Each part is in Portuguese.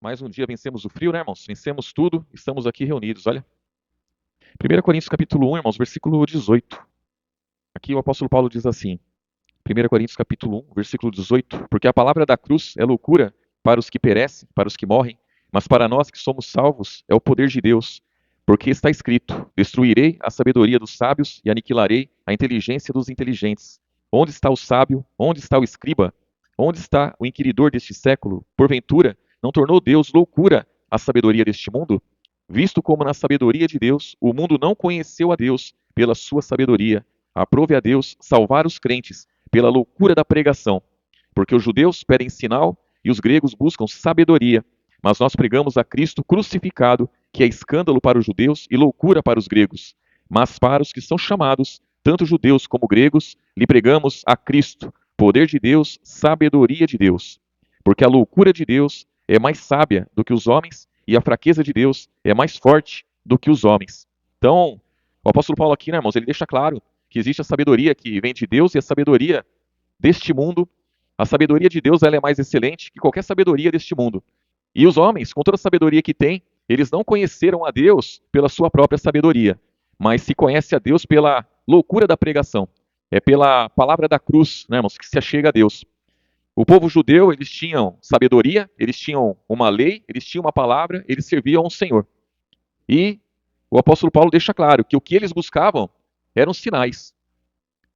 Mais um dia vencemos o frio, né, irmãos? Vencemos tudo, estamos aqui reunidos, olha. 1 Coríntios capítulo 1, irmãos, versículo 18. Aqui o apóstolo Paulo diz assim, 1 Coríntios capítulo 1, versículo 18, porque a palavra da cruz é loucura para os que perecem, para os que morrem, mas para nós que somos salvos é o poder de Deus, porque está escrito, destruirei a sabedoria dos sábios e aniquilarei a inteligência dos inteligentes. Onde está o sábio? Onde está o escriba? Onde está o inquiridor deste século? Porventura, não tornou Deus loucura a sabedoria deste mundo? Visto como na sabedoria de Deus, o mundo não conheceu a Deus pela sua sabedoria, aprove a Deus salvar os crentes pela loucura da pregação, porque os judeus pedem sinal e os gregos buscam sabedoria, mas nós pregamos a Cristo crucificado, que é escândalo para os judeus e loucura para os gregos. Mas para os que são chamados, tanto judeus como gregos, lhe pregamos a Cristo, poder de Deus, sabedoria de Deus. Porque a loucura de Deus é mais sábia do que os homens, e a fraqueza de Deus é mais forte do que os homens. Então, o apóstolo Paulo aqui, né, irmãos, ele deixa claro que existe a sabedoria que vem de Deus e a sabedoria deste mundo. A sabedoria de Deus ela é mais excelente que qualquer sabedoria deste mundo. E os homens, com toda a sabedoria que têm, eles não conheceram a Deus pela sua própria sabedoria, mas se conhece a Deus pela loucura da pregação. É pela palavra da cruz, né, irmãos, que se achega a Deus. O povo judeu, eles tinham sabedoria, eles tinham uma lei, eles tinham uma palavra, eles serviam ao Senhor. E o apóstolo Paulo deixa claro que o que eles buscavam eram sinais.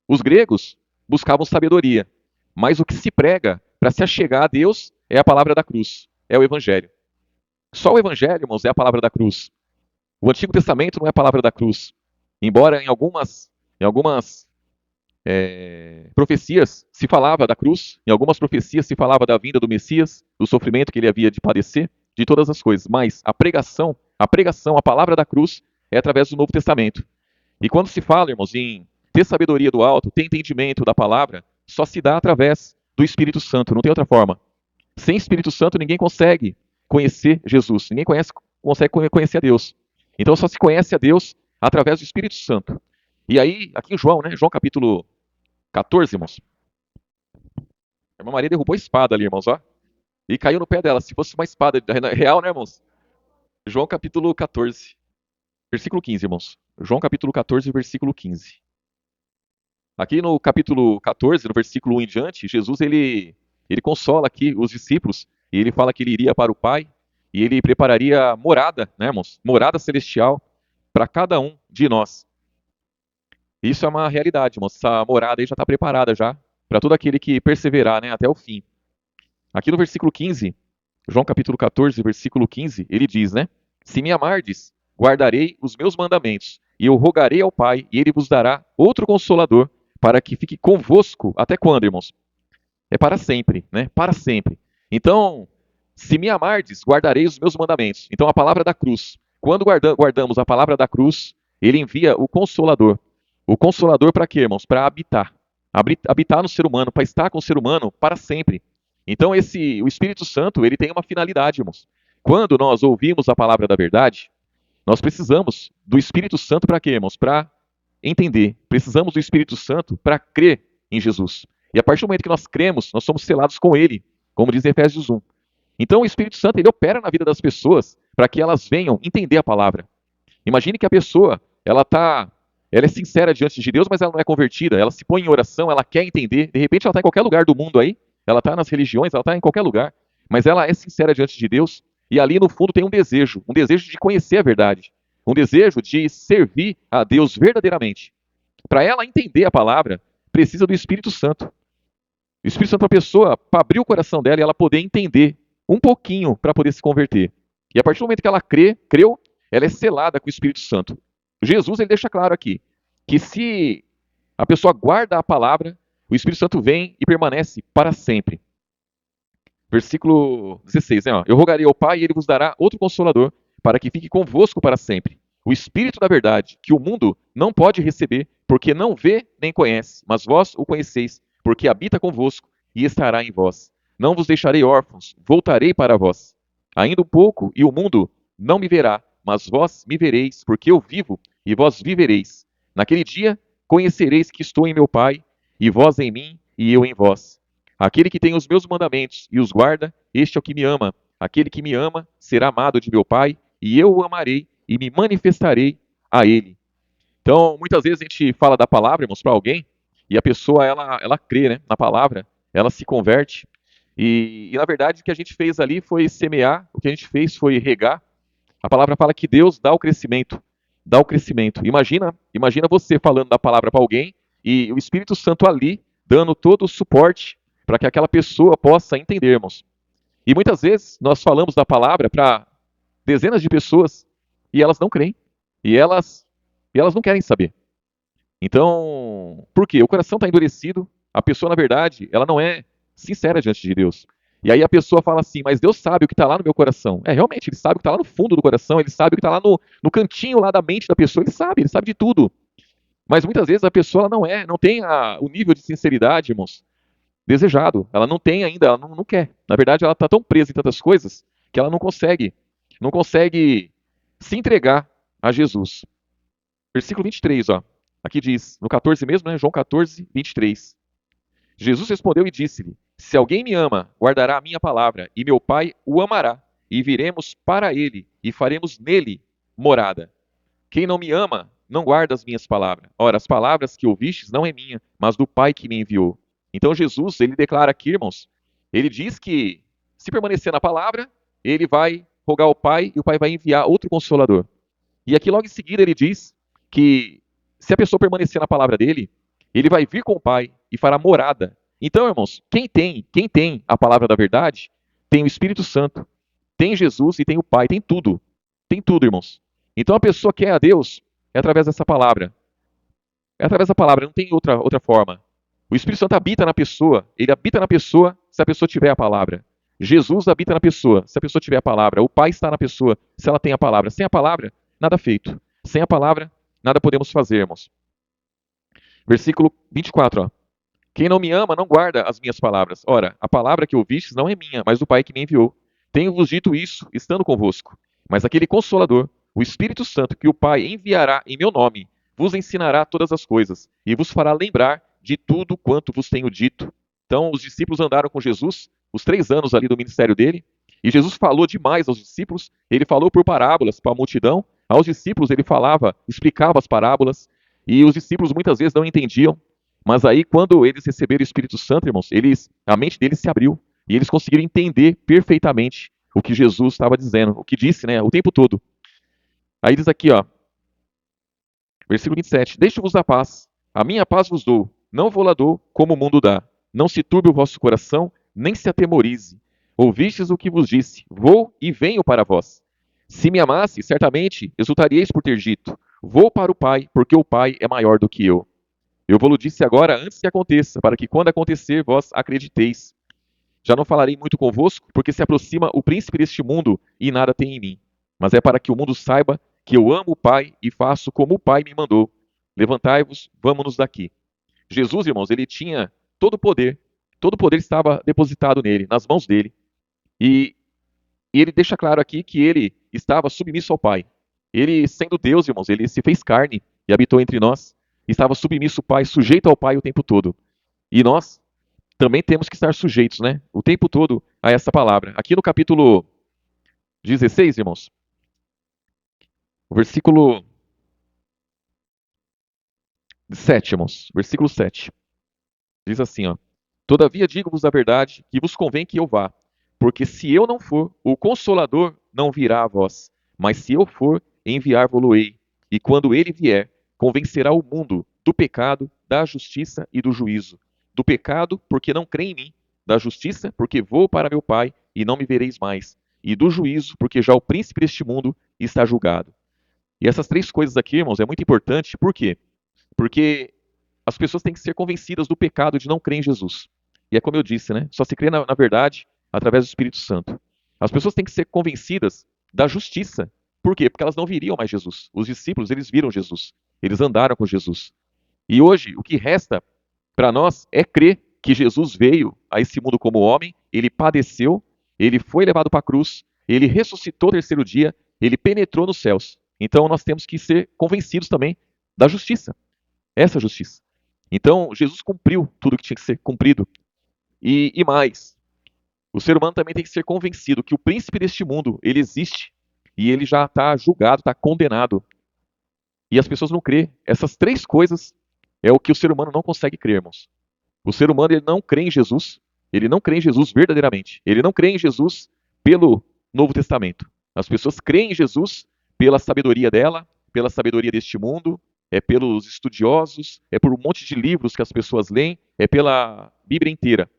Os gregos buscavam sabedoria, mas o que se prega para se achegar a Deus é a palavra da cruz, é o evangelho. Só o evangelho, irmãos, é a palavra da cruz. O Antigo Testamento não é a palavra da cruz. Embora em algumas profecias se falava da cruz, em algumas profecias se falava da vinda do Messias, do sofrimento que ele havia de padecer, de todas as coisas. Mas a pregação, a palavra da cruz, é através do Novo Testamento. E quando se fala, irmãos, em ter sabedoria do alto, ter entendimento da palavra, só se dá através do Espírito Santo, não tem outra forma. Sem Espírito Santo, ninguém consegue conhecer Jesus, ninguém consegue conhecer a Deus. Então só se conhece a Deus através do Espírito Santo. E aí, aqui em João, né? João capítulo 14, irmãos. A irmã Maria derrubou a espada ali, irmãos, ó. E caiu no pé dela. Se fosse uma espada real, né, irmãos? João capítulo 14, versículo 15, irmãos. João capítulo 14, versículo 15. Aqui no capítulo 14, no versículo 1 em diante, Jesus ele consola aqui os discípulos e ele fala que ele iria para o Pai e ele prepararia morada, né, irmãos? Morada celestial para cada um de nós. Isso é uma realidade, irmãos. Essa morada aí já está preparada já para todo aquele que perseverar, né, até o fim. Aqui no versículo 15, João capítulo 14, versículo 15, ele diz, né? Se me amardes, guardarei os meus mandamentos, e eu rogarei ao Pai, e ele vos dará outro consolador, para que fique convosco até quando, irmãos? É para sempre, né? Para sempre. Então, se me amardes, guardarei os meus mandamentos. Então, a palavra da cruz. Quando guardamos a palavra da cruz, ele envia o consolador. O consolador para quê, irmãos? Para habitar. Habitar no ser humano, para estar com o ser humano para sempre. Então, o Espírito Santo, ele tem uma finalidade, irmãos. Quando nós ouvimos a palavra da verdade, nós precisamos do Espírito Santo para quê, irmãos? Para entender. Precisamos do Espírito Santo para crer em Jesus. E a partir do momento que nós cremos, nós somos selados com Ele, como diz em Efésios 1. Então, o Espírito Santo, ele opera na vida das pessoas para que elas venham entender a palavra. Imagine que a pessoa, ela é sincera diante de Deus, mas ela não é convertida. Ela se põe em oração, ela quer entender. De repente, ela está em qualquer lugar do mundo aí. Ela está nas religiões, ela está em qualquer lugar. Mas ela é sincera diante de Deus. E ali, no fundo, tem um desejo de conhecer a verdade. Um desejo de servir a Deus verdadeiramente. Para ela entender a palavra, precisa do Espírito Santo. O Espírito Santo para a pessoa, para abrir o coração dela e ela poder entender um pouquinho para poder se converter. E a partir do momento que ela creu, ela é selada com o Espírito Santo. Jesus ele deixa claro aqui que se a pessoa guarda a palavra, o Espírito Santo vem e permanece para sempre. Versículo 16, né? Eu rogarei ao Pai e ele vos dará outro consolador para que fique convosco para sempre. O Espírito da verdade, que o mundo não pode receber, porque não vê nem conhece, mas vós o conheceis, porque habita convosco e estará em vós. Não vos deixarei órfãos, voltarei para vós. Ainda um pouco e o mundo não me verá, mas vós me vereis, porque eu vivo e vós vivereis. Naquele dia conhecereis que estou em meu Pai, e vós em mim e eu em vós. Aquele que tem os meus mandamentos e os guarda, este é o que me ama. Aquele que me ama será amado de meu Pai, e eu o amarei e me manifestarei a ele. Então, muitas vezes a gente fala da palavra, irmãos, para alguém, e a pessoa, ela crê, né, na palavra, ela se converte, na verdade o que a gente fez ali foi semear, o que a gente fez foi regar. A palavra fala que Deus dá o crescimento, dá o crescimento. Imagina você falando da palavra para alguém, e o Espírito Santo ali, dando todo o suporte para que aquela pessoa possa entender, irmãos. E muitas vezes nós falamos da palavra para dezenas de pessoas, e elas não creem, e elas não querem saber. Então, por quê? O coração está endurecido, a pessoa, na verdade, ela não é sincera diante de Deus. E aí a pessoa fala assim, mas Deus sabe o que está lá no meu coração. É, realmente, ele sabe o que está lá no fundo do coração, ele sabe o que está lá no cantinho lá da mente da pessoa, ele sabe de tudo. Mas muitas vezes a pessoa ela não tem o nível de sinceridade, irmãos, desejado. Ela não tem ainda, ela não quer. Na verdade, ela está tão presa em tantas coisas que ela não consegue se entregar a Jesus. Versículo 23, ó. Aqui diz, no 14 mesmo, né? João 14, 23. Jesus respondeu e disse-lhe: Se alguém me ama, guardará a minha palavra, e meu Pai o amará, e viremos para ele, e faremos nele morada. Quem não me ama, não guarda as minhas palavras. Ora, as palavras que ouvistes não é minha, mas do Pai que me enviou. Então Jesus, ele declara aqui, irmãos, ele diz que se permanecer na palavra, ele vai rogar ao Pai, e o Pai vai enviar outro consolador. E aqui logo em seguida ele diz que se a pessoa permanecer na palavra dele, ele vai vir com o Pai e fará morada. Então, irmãos, quem tem a palavra da verdade, tem o Espírito Santo, tem Jesus e tem o Pai, tem tudo. Tem tudo, irmãos. Então a pessoa quer a Deus é através dessa palavra. É através da palavra, não tem outra forma. O Espírito Santo habita na pessoa, ele habita na pessoa se a pessoa tiver a palavra. Jesus habita na pessoa, se a pessoa tiver a palavra. O Pai está na pessoa, se ela tem a palavra. Sem a palavra, nada feito. Sem a palavra, nada podemos fazer, irmãos. Versículo 24, ó. Quem não me ama, não guarda as minhas palavras. Ora, a palavra que ouvistes não é minha, mas do Pai que me enviou. Tenho-vos dito isso, estando convosco. Mas aquele Consolador, o Espírito Santo, que o Pai enviará em meu nome, vos ensinará todas as coisas, e vos fará lembrar de tudo quanto vos tenho dito. Então, os discípulos andaram com Jesus, os 3 anos ali do ministério dele, e Jesus falou demais aos discípulos, ele falou por parábolas para a multidão, aos discípulos ele falava, explicava as parábolas, e os discípulos muitas vezes não entendiam, mas aí quando eles receberam o Espírito Santo, irmãos, a mente deles se abriu, e eles conseguiram entender perfeitamente o que Jesus estava dizendo, o que disse, né, o tempo todo. Aí diz aqui, ó, versículo 27, deixo-vos a paz, a minha paz vos dou, não vou lá dou como o mundo dá. Não se turbe o vosso coração, nem se atemorize. Ouvistes o que vos disse, vou e venho para vós. Se me amasse, certamente exultaríeis por ter dito, vou para o Pai, porque o Pai é maior do que eu. Eu vou-lo disse agora antes que aconteça, para que quando acontecer vós acrediteis. Já não falarei muito convosco, porque se aproxima o príncipe deste mundo e nada tem em mim. Mas é para que o mundo saiba que eu amo o Pai e faço como o Pai me mandou. Levantai-vos, vamos-nos daqui. Jesus, irmãos, ele tinha todo o poder estava depositado nele, nas mãos dele. E, e ele deixa claro aqui que ele estava submisso ao Pai. Ele, sendo Deus, irmãos, ele se fez carne e habitou entre nós. Estava submisso ao Pai, sujeito ao Pai o tempo todo. E nós também temos que estar sujeitos, né, o tempo todo a essa palavra. Aqui no capítulo 16, irmãos, o versículo 7, irmãos, versículo 7. Diz assim, ó: Todavia digo-vos a verdade, que vos convém que eu vá, porque se eu não for, o Consolador não virá a vós, mas se eu for, enviar-vos-ei. E quando ele vier, convencerá o mundo do pecado, da justiça e do juízo. Do pecado, porque não crê em mim; da justiça, porque vou para meu Pai e não me vereis mais; e do juízo, porque já o príncipe deste mundo está julgado. E essas 3 coisas aqui, irmãos, é muito importante. Por quê? Porque as pessoas têm que ser convencidas do pecado de não crer em Jesus. E é como eu disse, né? Só se crê na verdade através do Espírito Santo. As pessoas têm que ser convencidas da justiça. Por quê? Porque elas não viriam mais Jesus. Os discípulos, eles viram Jesus. Eles andaram com Jesus. E hoje, o que resta para nós é crer que Jesus veio a esse mundo como homem, ele padeceu, ele foi levado para a cruz, ele ressuscitou no 3º dia, ele penetrou nos céus. Então nós temos que ser convencidos também da justiça. Essa justiça. Então, Jesus cumpriu tudo que tinha que ser cumprido. E mais, O ser humano também tem que ser convencido que o príncipe deste mundo, ele existe e ele já está julgado, está condenado. E as pessoas não crê. Essas três coisas é o que o ser humano não consegue crer, irmãos. O ser humano ele não crê em Jesus, ele não crê em Jesus verdadeiramente. Ele não crê em Jesus pelo Novo Testamento. As pessoas creem em Jesus pela sabedoria dela, pela sabedoria deste mundo, é pelos estudiosos, é por um monte de livros que as pessoas leem, é pela Bíblia inteira.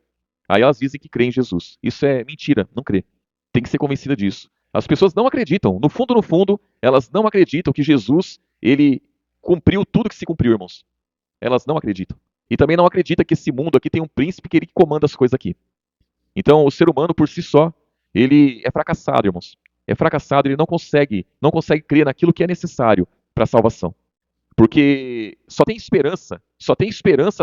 Aí elas dizem que creem em Jesus. Isso é mentira, não crê. Tem que ser convencida disso. As pessoas não acreditam. No fundo, elas não acreditam que Jesus, ele cumpriu tudo que se cumpriu, irmãos. Elas não acreditam. E também não acreditam que esse mundo aqui tem um príncipe que ele comanda as coisas aqui. Então, o ser humano por si só, ele é fracassado, irmãos. É fracassado, ele não consegue crer naquilo que é necessário para a salvação. Porque só tem esperança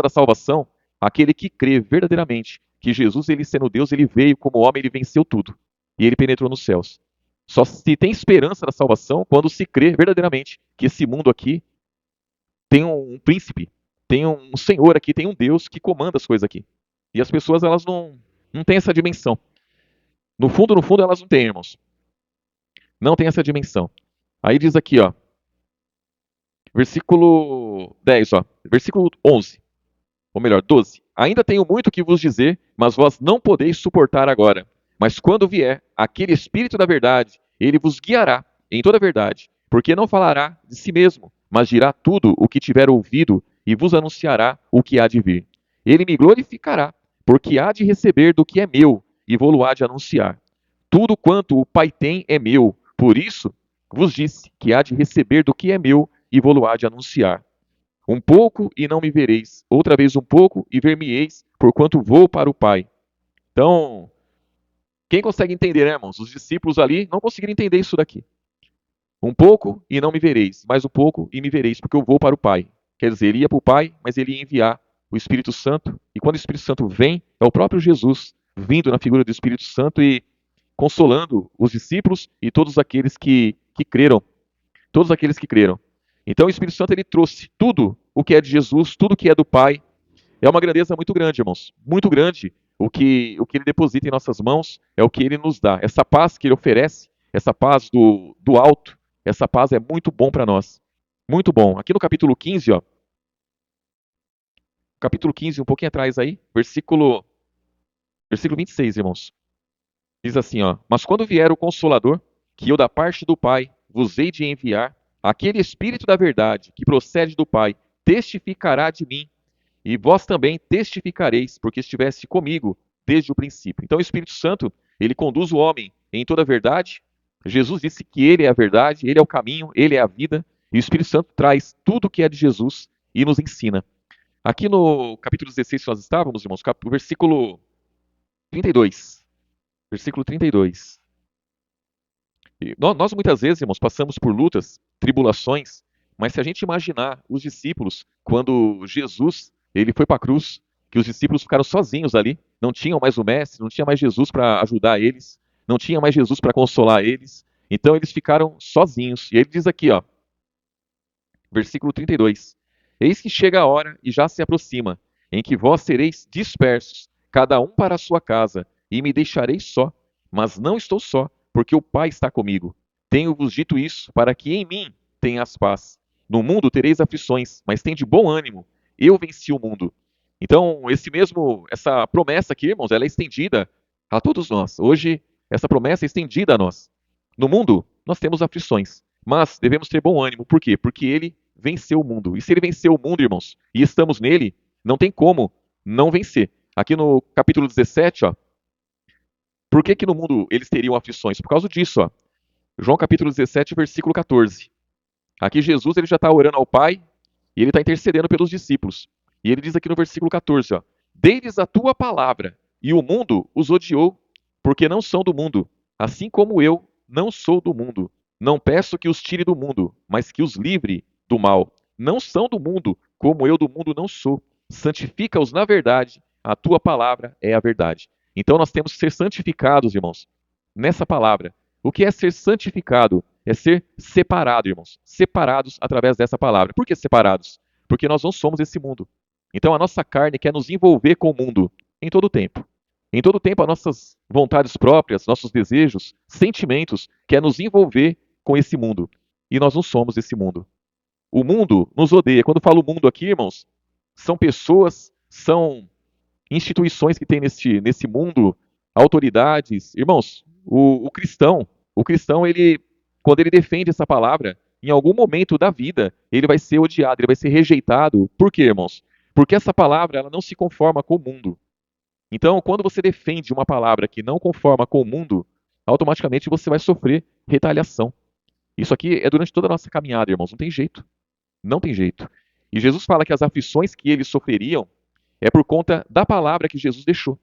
da salvação aquele que crê verdadeiramente que Jesus, ele sendo Deus, ele veio como homem, ele venceu tudo. E ele penetrou nos céus. Só se tem esperança da salvação quando se crê verdadeiramente que esse mundo aqui tem um príncipe, tem um Senhor aqui, tem um Deus que comanda as coisas aqui. E as pessoas, elas não têm essa dimensão. No fundo, elas não têm, irmãos. Não tem essa dimensão. Aí diz aqui, ó, versículo 10, ó, versículo 11, ou melhor, 12. Ainda tenho muito que vos dizer, mas vós não podeis suportar agora. Mas quando vier aquele Espírito da verdade, ele vos guiará em toda a verdade, porque não falará de si mesmo, mas dirá tudo o que tiver ouvido e vos anunciará o que há de vir. Ele me glorificará, porque há de receber do que é meu e vou-lo há de anunciar. Tudo quanto o Pai tem é meu, por isso vos disse que há de receber do que é meu e vou-lo há de anunciar. Um pouco e não me vereis, outra vez um pouco e ver-me-eis, porquanto vou para o Pai. Então, quem consegue entender, né, irmãos? Os discípulos ali não conseguiram entender isso daqui. Um pouco e não me vereis, mais um pouco e me vereis, porque eu vou para o Pai. Quer dizer, ele ia para o Pai, mas ele ia enviar o Espírito Santo, e quando o Espírito Santo vem, é o próprio Jesus vindo na figura do Espírito Santo e consolando os discípulos e todos aqueles que creram. Todos aqueles que creram. Então o Espírito Santo ele trouxe tudo o que é de Jesus, tudo o que é do Pai. É uma grandeza muito grande, irmãos. Muito grande o que ele deposita em nossas mãos, é o que ele nos dá. Essa paz que ele oferece, essa paz do alto, essa paz é muito bom para nós. Muito bom. Aqui no capítulo 15, ó. Capítulo 15, um pouquinho atrás aí, versículo 26, irmãos. Diz assim, ó: Mas quando vier o Consolador, que eu da parte do Pai vos hei de enviar, aquele Espírito da verdade que procede do Pai testificará de mim, e vós também testificareis, porque estiveste comigo desde o princípio. Então o Espírito Santo, ele conduz o homem em toda a verdade. Jesus disse que ele é a verdade, ele é o caminho, ele é a vida, e o Espírito Santo traz tudo o que é de Jesus e nos ensina. Aqui no capítulo 16 que nós estávamos, irmãos, o versículo 32. Versículo 32. E nós muitas vezes, irmãos, passamos por lutas, tribulações, mas se a gente imaginar os discípulos, quando Jesus ele foi para a cruz, que os discípulos ficaram sozinhos ali, não tinham mais o Mestre, não tinha mais Jesus para ajudar eles, não tinha mais Jesus para consolar eles, então eles ficaram sozinhos. E ele diz aqui, ó, versículo 32: Eis que chega a hora e já se aproxima, em que vós sereis dispersos, cada um para a sua casa, e me deixareis só. Mas não estou só, porque o Pai está comigo. Tenho-vos dito isso, para que em mim tenhas paz. No mundo tereis aflições, mas tende bom ânimo. Eu venci o mundo. Então, essa promessa aqui, irmãos, ela é estendida a todos nós. Hoje, essa promessa é estendida a nós. No mundo, nós temos aflições, mas devemos ter bom ânimo. Por quê? Porque ele venceu o mundo. E se ele venceu o mundo, irmãos, e estamos nele, não tem como não vencer. Aqui no capítulo 17, ó, por que que no mundo eles teriam aflições? Por causa disso, ó. João capítulo 17, versículo 14. Aqui Jesus ele já está orando ao Pai e ele está intercedendo pelos discípulos. E ele diz aqui no versículo 14, ó: Dei-lhes a tua palavra, e o mundo os odiou, porque não são do mundo, assim como eu não sou do mundo. Não peço que os tire do mundo, mas que os livre do mal. Não são do mundo, como eu do mundo não sou. Santifica-os na verdade, a tua palavra é a verdade. Então nós temos que ser santificados, irmãos, nessa palavra. O que é ser santificado? É ser separado, irmãos. Separados através dessa palavra. Por que separados? Porque nós não somos esse mundo. Então a nossa carne quer nos envolver com o mundo em todo o tempo. Em todo tempo, as nossas vontades próprias, nossos desejos, sentimentos, quer nos envolver com esse mundo. E nós não somos esse mundo. O mundo nos odeia. Quando eu falo mundo aqui, irmãos, são pessoas, são instituições que tem nesse mundo, autoridades. Irmãos, o cristão, ele, quando ele defende essa palavra, em algum momento da vida, ele vai ser odiado, ele vai ser rejeitado. Por quê, irmãos? Porque essa palavra, ela não se conforma com o mundo. Então, quando você defende uma palavra que não conforma com o mundo, automaticamente você vai sofrer retaliação. Isso aqui é durante toda a nossa caminhada, irmãos, não tem jeito. Não tem jeito. E Jesus fala que as aflições que eles sofreriam é por conta da palavra que Jesus deixou.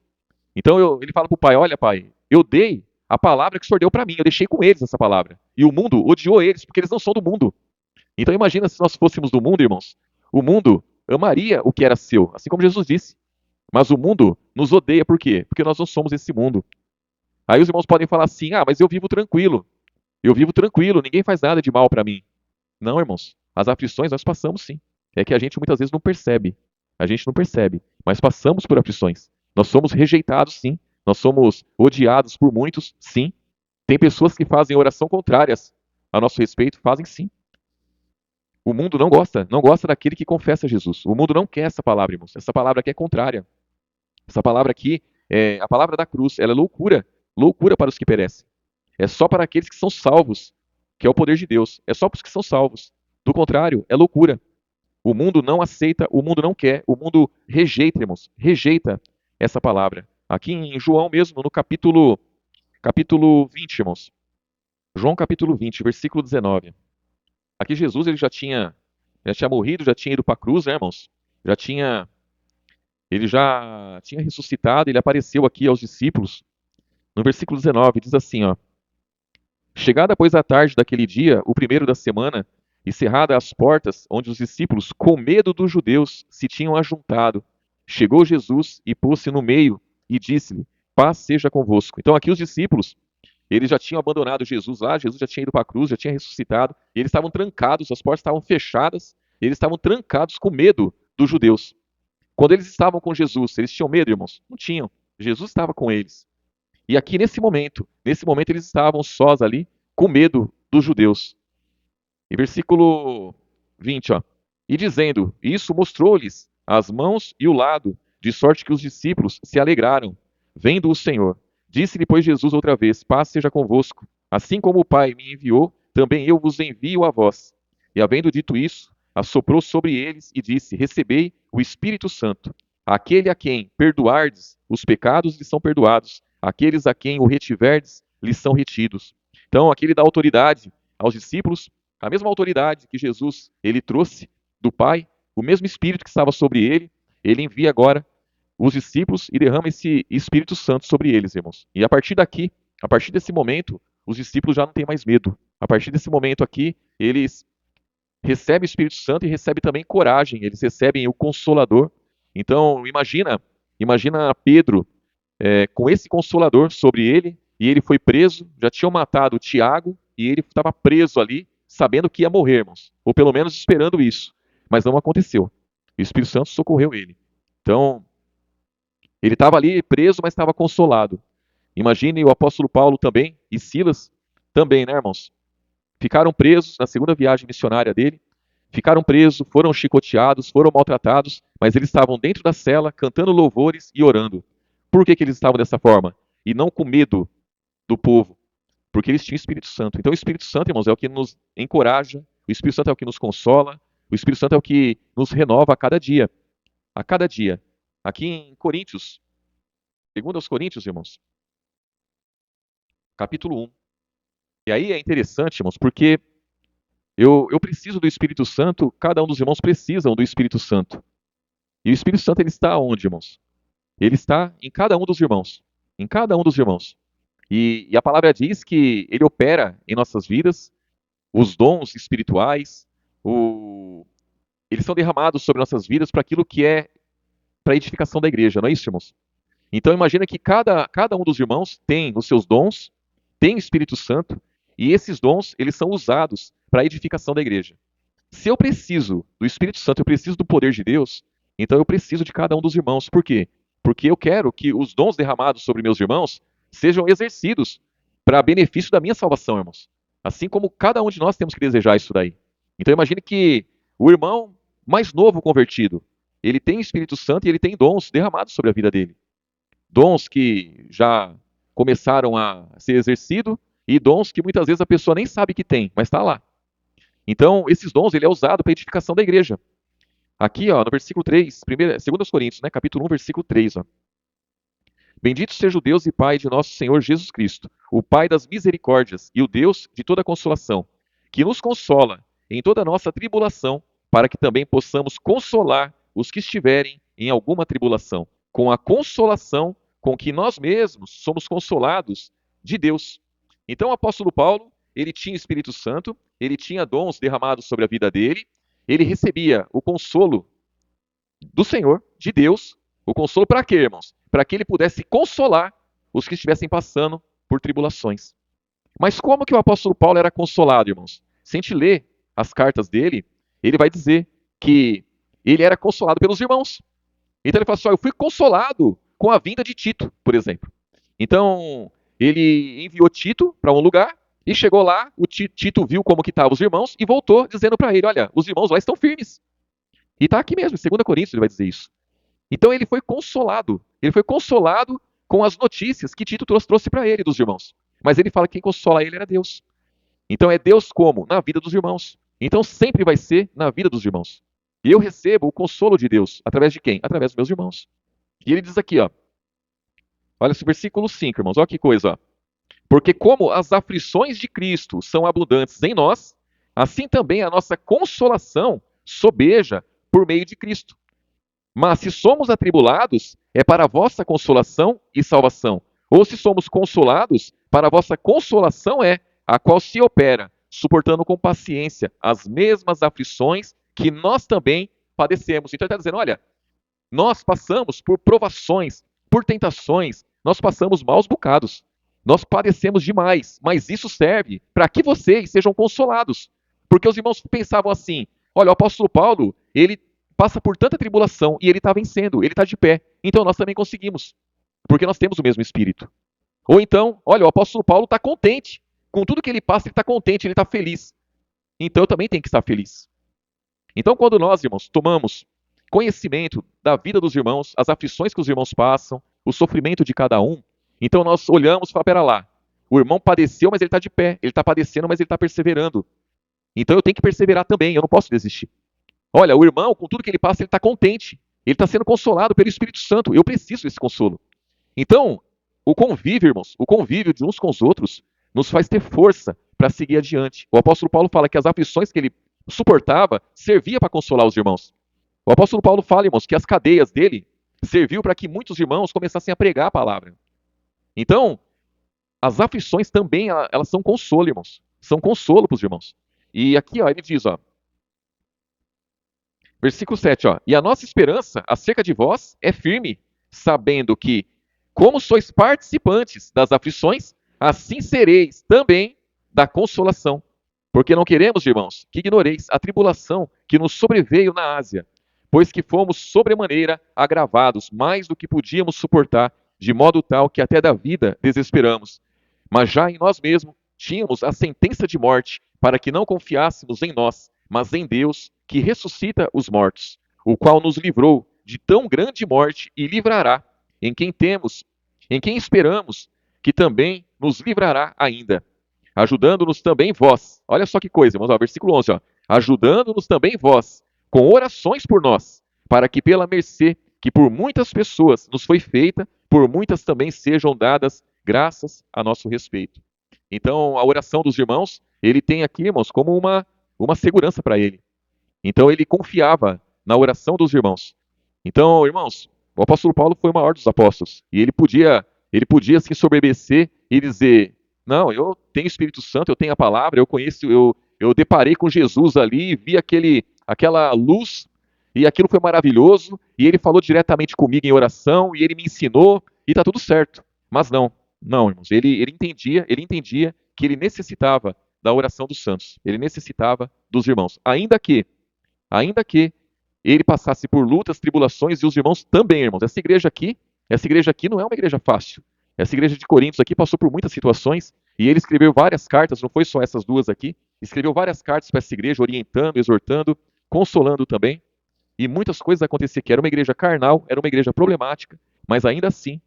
Então ele fala para o pai: olha, pai, eu dei a palavra que o senhor deu para mim, eu deixei com eles essa palavra. E o mundo odiou eles, porque eles não são do mundo. Então imagina se nós fôssemos do mundo, irmãos. O mundo amaria o que era seu, assim como Jesus disse. Mas o mundo nos odeia, por quê? Porque nós não somos esse mundo. Aí os irmãos podem falar assim: ah, mas eu vivo tranquilo. Eu vivo tranquilo, ninguém faz nada de mal para mim. Não, irmãos. As aflições nós passamos sim. É que a gente muitas vezes não percebe. A gente não percebe, mas passamos por aflições. Nós somos rejeitados, sim. Nós somos odiados por muitos, sim. Tem pessoas que fazem oração contrárias a nosso respeito, fazem sim. O mundo não gosta daquele que confessa Jesus. O mundo não quer essa palavra, irmãos. Essa palavra aqui é contrária. Essa palavra aqui, a palavra da cruz, ela é loucura. Loucura para os que perecem. É só para aqueles que são salvos, que é o poder de Deus. É só para os que são salvos. Do contrário, é loucura. O mundo não aceita, o mundo não quer, o mundo rejeita, irmãos, rejeita essa palavra. Aqui em João mesmo, no capítulo 20, irmãos. João capítulo 20, versículo 19. Aqui Jesus ele já tinha morrido, já tinha ido para a cruz, né, irmãos? Ele já tinha ressuscitado, ele apareceu aqui aos discípulos. No versículo 19 diz assim, ó: chegada, pois, a tarde daquele dia, o primeiro da semana, e cerrada as portas, onde os discípulos, com medo dos judeus, se tinham ajuntado, chegou Jesus e pôs-se no meio e disse-lhe: paz seja convosco. Então aqui os discípulos, eles já tinham abandonado Jesus lá, Jesus já tinha ido para a cruz, já tinha ressuscitado, e eles estavam trancados, as portas estavam fechadas, eles estavam trancados com medo dos judeus. Quando eles estavam com Jesus, eles tinham medo, irmãos? Não tinham. Jesus estava com eles. E aqui nesse momento eles estavam sós ali, com medo dos judeus. E versículo 20, ó. E dizendo, isso mostrou-lhes as mãos e o lado, de sorte que os discípulos se alegraram, vendo o Senhor. Disse-lhe, pois, Jesus outra vez: paz seja convosco. Assim como o Pai me enviou, também eu vos envio a vós. E havendo dito isso, assoprou sobre eles e disse: recebei o Espírito Santo. Aquele a quem perdoardes os pecados lhes são perdoados, aqueles a quem o retiverdes lhes são retidos. Então, aqui ele dá autoridade aos discípulos, a mesma autoridade que Jesus ele trouxe do Pai, o mesmo Espírito que estava sobre ele, ele envia agora os discípulos e derrama esse Espírito Santo sobre eles, irmãos. E a partir daqui, a partir desse momento, os discípulos já não têm mais medo. A partir desse momento aqui, eles recebem o Espírito Santo e recebem também coragem, eles recebem o Consolador. Então, imagina Pedro com esse Consolador sobre ele, e ele foi preso, já tinham matado Tiago, e ele estava preso ali, sabendo que ia morrer, irmãos. Ou pelo menos esperando isso. Mas não aconteceu. O Espírito Santo socorreu ele. Então, ele estava ali preso, mas estava consolado. Imagine o apóstolo Paulo também, e Silas também, né, irmãos? Ficaram presos na segunda viagem missionária dele, ficaram presos, foram chicoteados, foram maltratados, mas eles estavam dentro da cela, cantando louvores e orando. Por que eles estavam dessa forma? E não com medo do povo, porque eles tinham o Espírito Santo. Então o Espírito Santo, irmãos, é o que nos encoraja, o Espírito Santo é o que nos consola, o Espírito Santo é o que nos renova a cada dia. A cada dia. Aqui em Coríntios, segundo aos Coríntios, irmãos, capítulo 1. E aí é interessante, irmãos, porque eu preciso do Espírito Santo, cada um dos irmãos precisam do Espírito Santo. E o Espírito Santo ele está onde, irmãos? Ele está em cada um dos irmãos. Em cada um dos irmãos. E a palavra diz que ele opera em nossas vidas, os dons espirituais, eles são derramados sobre nossas vidas para aquilo que é para a edificação da igreja, não é isso, irmãos? Então imagina que cada um dos irmãos tem os seus dons, tem o Espírito Santo, e esses dons eles são usados para a edificação da igreja. Se eu preciso do Espírito Santo, eu preciso do poder de Deus, então eu preciso de cada um dos irmãos. Por quê? porque eu quero que os dons derramados sobre meus irmãos sejam exercidos para benefício da minha salvação, irmãos. Assim como cada um de nós temos que desejar isso daí. Então imagine que o irmão mais novo convertido, ele tem Espírito Santo e ele tem dons derramados sobre a vida dele. Dons que já começaram a ser exercidos e dons que muitas vezes a pessoa nem sabe que tem, mas está lá. Então, esses dons ele é usado para a edificação da igreja. Aqui, ó, no versículo 3, 2 Coríntios, né, capítulo 1, versículo 3, ó. Bendito seja o Deus e Pai de nosso Senhor Jesus Cristo, o Pai das misericórdias e o Deus de toda consolação, que nos consola em toda a nossa tribulação, para que também possamos consolar os que estiverem em alguma tribulação, com a consolação com que nós mesmos somos consolados de Deus. Então o apóstolo Paulo, ele tinha Espírito Santo, ele tinha dons derramados sobre a vida dele, ele recebia o consolo do Senhor, de Deus. O consolo para quê, irmãos? Para que ele pudesse consolar os que estivessem passando por tribulações. Mas como que o apóstolo Paulo era consolado, irmãos? Se a gente ler as cartas dele, ele vai dizer que ele era consolado pelos irmãos. Então ele fala assim, eu fui consolado com a vinda de Tito, por exemplo. Então, ele enviou Tito para um lugar e chegou lá, o Tito viu como que estavam os irmãos e voltou dizendo para ele, olha, os irmãos lá estão firmes. E está aqui mesmo, em 2 Coríntios ele vai dizer isso. Então ele foi consolado com as notícias que Tito trouxe para ele dos irmãos. Mas ele fala que quem consola ele era Deus. Então é Deus como? Na vida dos irmãos. Então sempre vai ser na vida dos irmãos. E eu recebo o consolo de Deus através de quem? Através dos meus irmãos. E ele diz aqui, ó. Olha esse versículo 5, irmãos. Olha que coisa, ó. Porque como as aflições de Cristo são abundantes em nós, assim também a nossa consolação sobeja por meio de Cristo. Mas se somos atribulados, é para a vossa consolação e salvação. Ou se somos consolados, para a vossa consolação é a qual se opera, suportando com paciência as mesmas aflições que nós também padecemos. Então ele está dizendo, olha, nós passamos por provações, por tentações, nós passamos maus bocados, nós padecemos demais, mas isso serve para que vocês sejam consolados. Porque os irmãos pensavam assim, olha, o apóstolo Paulo, ele passa por tanta tribulação e ele está vencendo, ele está de pé. Então nós também conseguimos, porque nós temos o mesmo espírito. Ou então, olha, o apóstolo Paulo está contente. Com tudo que ele passa, ele está contente, ele está feliz. Então eu também tenho que estar feliz. Então quando nós, irmãos, tomamos conhecimento da vida dos irmãos, as aflições que os irmãos passam, o sofrimento de cada um, então nós olhamos e falamos, pera lá, o irmão padeceu, mas ele está de pé. Ele está padecendo, mas ele está perseverando. Então eu tenho que perseverar também, eu não posso desistir. Olha, o irmão, com tudo que ele passa, ele está contente. Ele está sendo consolado pelo Espírito Santo. Eu preciso desse consolo. Então, o convívio, irmãos, o convívio de uns com os outros nos faz ter força para seguir adiante. O apóstolo Paulo fala que as aflições que ele suportava servia para consolar os irmãos. O apóstolo Paulo fala, irmãos, que as cadeias dele serviu para que muitos irmãos começassem a pregar a palavra. Então, as aflições também, elas são consolo, irmãos. São consolo para os irmãos. E aqui, ó, ele diz, ó, versículo 7, ó. E a nossa esperança acerca de vós é firme, sabendo que, como sois participantes das aflições, assim sereis também da consolação. Porque não queremos, irmãos, que ignoreis a tribulação que nos sobreveio na Ásia, pois que fomos sobremaneira agravados, mais do que podíamos suportar, de modo tal que até da vida desesperamos. Mas já em nós mesmos tínhamos a sentença de morte, para que não confiássemos em nós, mas em Deus, que ressuscita os mortos, o qual nos livrou de tão grande morte e livrará, em quem esperamos, que também nos livrará ainda, ajudando-nos também vós. Olha só que coisa, irmãos, ó, versículo 11, ó. Ajudando-nos também vós, com orações por nós, para que pela mercê que por muitas pessoas nos foi feita, por muitas também sejam dadas graças a nosso respeito. Então, a oração dos irmãos, ele tem aqui, irmãos, como uma segurança para ele. Então ele confiava na oração dos irmãos. Então, irmãos, o apóstolo Paulo foi o maior dos apóstolos. E ele podia se ensoberbecer e dizer, não, eu tenho Espírito Santo, eu tenho a palavra, eu conheço, eu deparei com Jesus ali, vi aquela luz, e aquilo foi maravilhoso, e ele falou diretamente comigo em oração, e ele me ensinou, e está tudo certo. Mas não, irmãos, ele entendia que ele necessitava da oração dos santos, ele necessitava dos irmãos, ainda que ele passasse por lutas, tribulações, e os irmãos também, irmãos. Essa igreja aqui, Essa igreja aqui não é uma igreja fácil. Essa igreja de Coríntios aqui passou por muitas situações e ele escreveu várias cartas, não foi só essas duas aqui, escreveu várias cartas para essa igreja, orientando, exortando, consolando também. E muitas coisas aconteciam que era uma igreja carnal, era uma igreja problemática, mas ainda assim,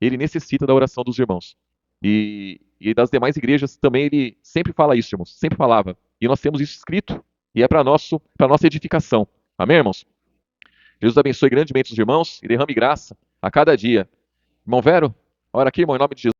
ele necessita da oração dos irmãos. E das demais igrejas também ele sempre fala isso, irmãos, sempre falava. E nós temos isso escrito e é para nossa edificação. Amém, irmãos? Jesus abençoe grandemente os irmãos e derrame graça a cada dia. Irmão Vero, ora aqui, irmão, em nome de Jesus.